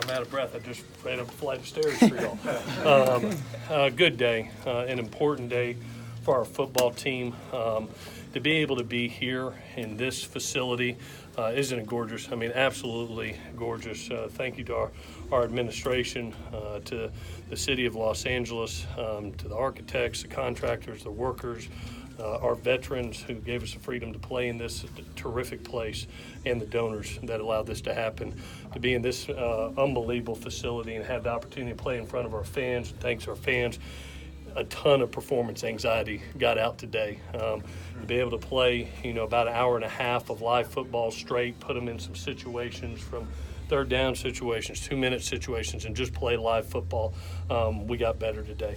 I'm out of breath. I just ran up a flight of stairs for y'all. Good day, an important day for our football team. To be able to be here in this facility, isn't it gorgeous? I mean, absolutely gorgeous. Thank you to our administration, to the city of Los Angeles, to the architects, the contractors, the workers, our veterans who gave us the freedom to play in this terrific place, and the donors that allowed this to happen. To be in this unbelievable facility and have the opportunity to play in front of our fans, thanks to our fans, a ton of performance anxiety got out today. To be able to play, about an hour and a half of live football straight, put them in some situations from third down situations, 2-minute situations, and just play live football. We got better today.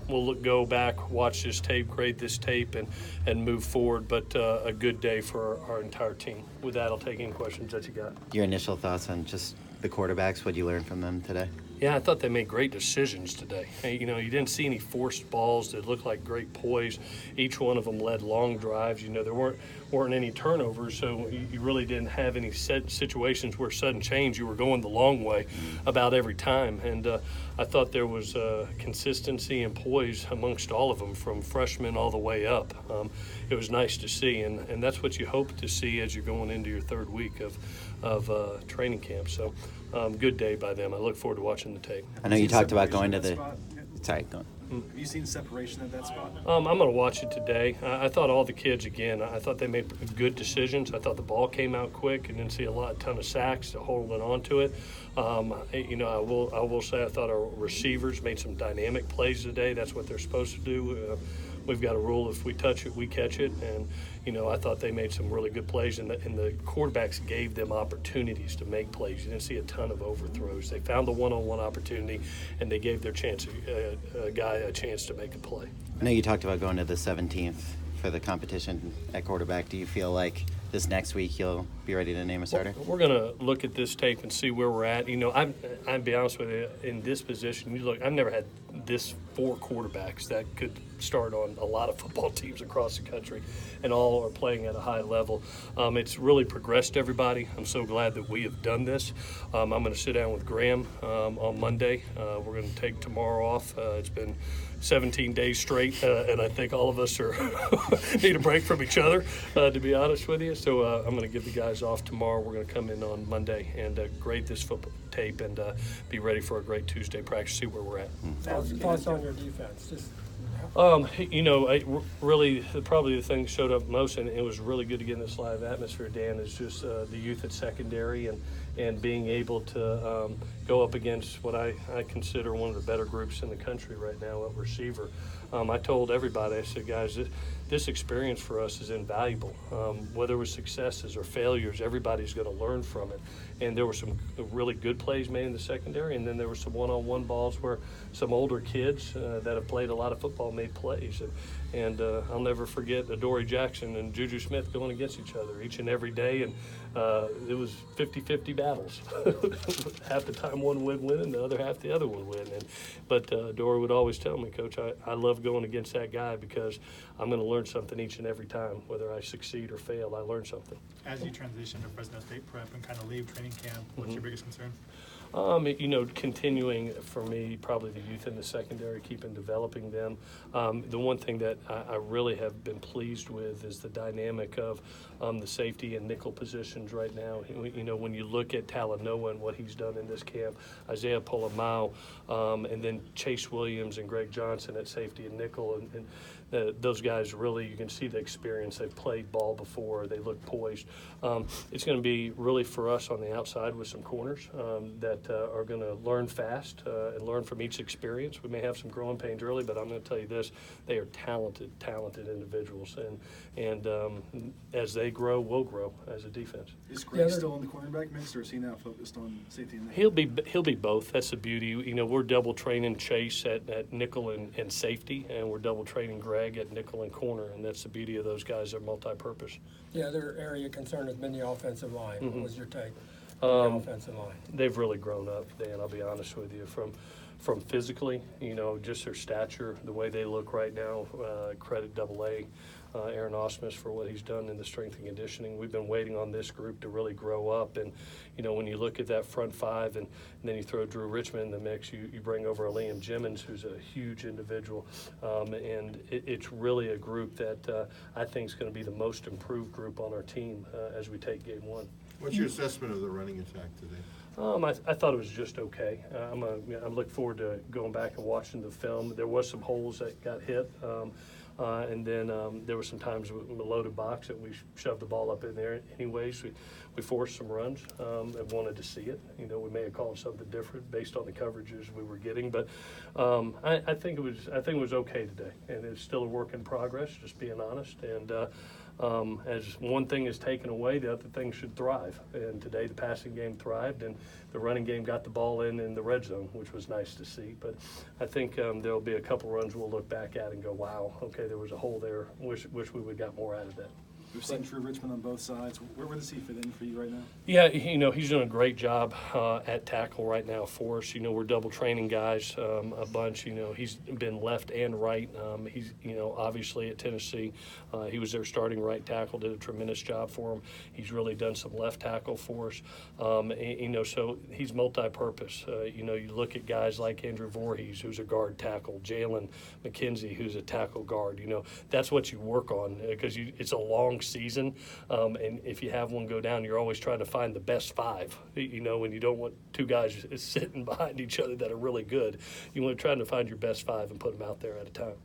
We'll go back, watch this tape, grade this tape, and move forward, but a good day for our entire team. With that, I'll take any questions that you got. Your initial thoughts on just the quarterbacks, what you learned from them today? Yeah, I thought they made great decisions today. Hey, you didn't see any forced balls that looked like great poise. Each one of them led long drives. There weren't any turnovers, so you really didn't have any set situations where sudden change. You were going the long way about every time. And I thought there was consistency and poise amongst all of them, from freshmen all the way up. It was nice to see, and that's what you hope to see as you're going into your third week of training camp. So good day by them. I look forward to watching the tape. I know you talked about going to the – sorry, go on. Have you seen separation at that spot? I'm going to watch it today. I thought all the kids, again, I thought they made good decisions. I thought the ball came out quick and didn't see a ton of sacks holding on to it. I will say I thought our receivers made some dynamic plays today. That's what they're supposed to do. We've got a rule: if we touch it, we catch it. And, I thought they made some really good plays, and the quarterbacks gave them opportunities to make plays. You didn't see a ton of overthrows. They found the one-on-one opportunity, and they gave their guy a chance to make a play. I know you talked about going to the 17th for the competition at quarterback. Do you feel like this next week you'll be ready to name a starter? We're going to look at this tape and see where we're at. I'll be honest with you, in this position, I've never had this 4 quarterbacks that could start on a lot of football teams across the country, and all are playing at a high level. It's really progressed everybody. I'm so glad that we have done this. I'm going to sit down with Graham on Monday. We're going to take tomorrow off. It's been 17 days straight, and I think all of us need a break from each other, to be honest with you. So I'm going to give the guys off tomorrow. We're going to come in on Monday and grade this football tape and be ready for a great Tuesday practice, see where we're at. Thoughts on your defense? Really, probably the thing that showed up most, and it was really good to get in this live atmosphere, Dan, is just the youth at secondary and being able to go up against what I consider one of the better groups in the country right now at receiver. I told everybody, I said, guys, this experience for us is invaluable. Whether it was successes or failures, everybody's going to learn from it. And there were some really good plays made in the secondary, and then there were some one-on-one balls where some older kids that have played a lot of football made plays. And I'll never forget Adoree Jackson and Juju Smith going against each other each and every day, and it was 50-50 battles. Half the time one would win and the other half the other would win. But Adoree would always tell me, Coach, I love going against that guy because I'm going to learn something each and every time. Whether I succeed or fail, I learn something. As you transition to Fresno State prep and kind of leave training camp, what's your biggest concern? Continuing for me, probably the youth in the secondary, keeping developing them. The one thing that I really have been pleased with is the dynamic of the safety and nickel positions right now. When you look at Talanoa and what he's done in this camp, Isaiah Polamau, and then Chase Williams and Greg Johnson at safety and nickel, and those guys really, you can see the experience. They've played ball before. They look poised. It's going to be really for us on the outside with some corners that are going to learn fast and learn from each experience. We may have some growing pains early, but I'm going to tell you this, they are talented individuals. And as they grow, we'll grow as a defense. Is Greg still in the cornerback mix, or is he now focused on safety and nickel? He'll be both. That's the beauty. We're double training Chase at nickel and safety, and we're double training Greg at nickel and corner, and that's the beauty of those guys. They're multi-purpose. The other area of concern has been the offensive line. Mm-hmm. What was your take on the offensive line? They've really grown up, Dan, I'll be honest with you. From physically, just their stature, the way they look right now, credit AA. Aaron Osmus for what he's done in the strength and conditioning. We've been waiting on this group to really grow up. And, you know, when you look at that front five and then you throw Drew Richmond in the mix, you bring over a Liam Jimmins, who's a huge individual. And it's really a group that I think is going to be the most improved group on our team as we take game one. What's your assessment of the running attack today? I thought it was just okay. I look forward to going back and watching the film. There was some holes that got hit, and then there were some times with a loaded box that we shoved the ball up in there. Anyways, we forced some runs and wanted to see it. You know, we may have called something different based on the coverages we were getting, but I think it was okay today, and it's still a work in progress. Just being honest, and as one thing is taken away, the other thing should thrive. And today the passing game thrived, and the running game got the ball in the red zone, which was nice to see. But I think there'll be a couple runs we'll look back at and go, wow, okay, there was a hole there. Wish we would have got more out of that. We've seen Drew Richmond on both sides. Where does he fit in for you right now? Yeah, you know, he's doing a great job at tackle right now for us. You know, we're double training guys a bunch. You know, he's been left and right. He's, you know, obviously at Tennessee, he was their starting right tackle, did a tremendous job for him. He's really done some left tackle for us. You know, so he's multi-purpose. You know, you look at guys like Andrew Voorhees, who's a guard tackle, Jalen McKenzie, who's a tackle guard. You know, that's what you work on because it's a long season, and if you have one go down, you're always trying to find the best five. You know, when you don't want two guys sitting behind each other that are really good, you want to try to find your best five and put them out there at a time.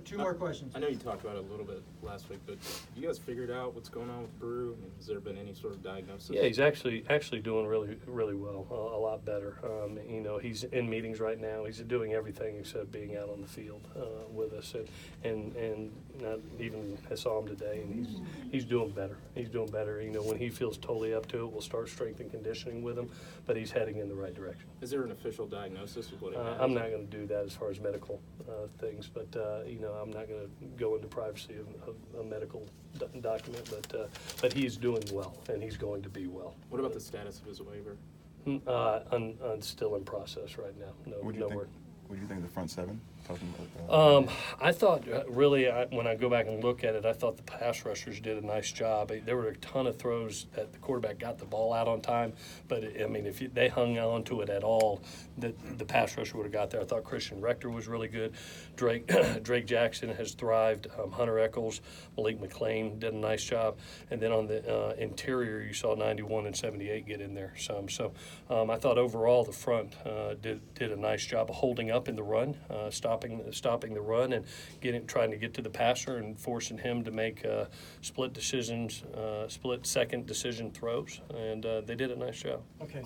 Two more questions. I know you talked about it a little bit last week, but you guys figured out what's going on with Brew? I mean, has there been any sort of diagnosis? Yeah, he's actually doing really well, a lot better. You know, he's in meetings right now. He's doing everything except being out on the field with us, and not even I saw him today, and he's doing better. He's doing better. You know, when he feels totally up to it, we'll start strength and conditioning with him, but he's heading in the right direction. Is there an official diagnosis of what it has? I'm not going to do that as far as medical things, but you know, I'm not going to go into privacy of a medical document, but he's doing well, and he's going to be well. What about the status of his waiver? Still in process right now. What do you think of the front seven? I thought really when I go back and look at it, I thought the pass rushers did a nice job. There were a ton of throws that the quarterback got the ball out on time, but I mean, if they hung on to it at all, the pass rusher would have got there. I thought Christian Rector was really good. Drake Jackson has thrived. Hunter Echols, Malik McLean did a nice job. And then on the interior, you saw 91 and 78 get in there some. So I thought overall the front did a nice job of holding up in the run, stopping the run and trying to get to the passer and forcing him to make split second decision throws, and they did a nice job. Okay.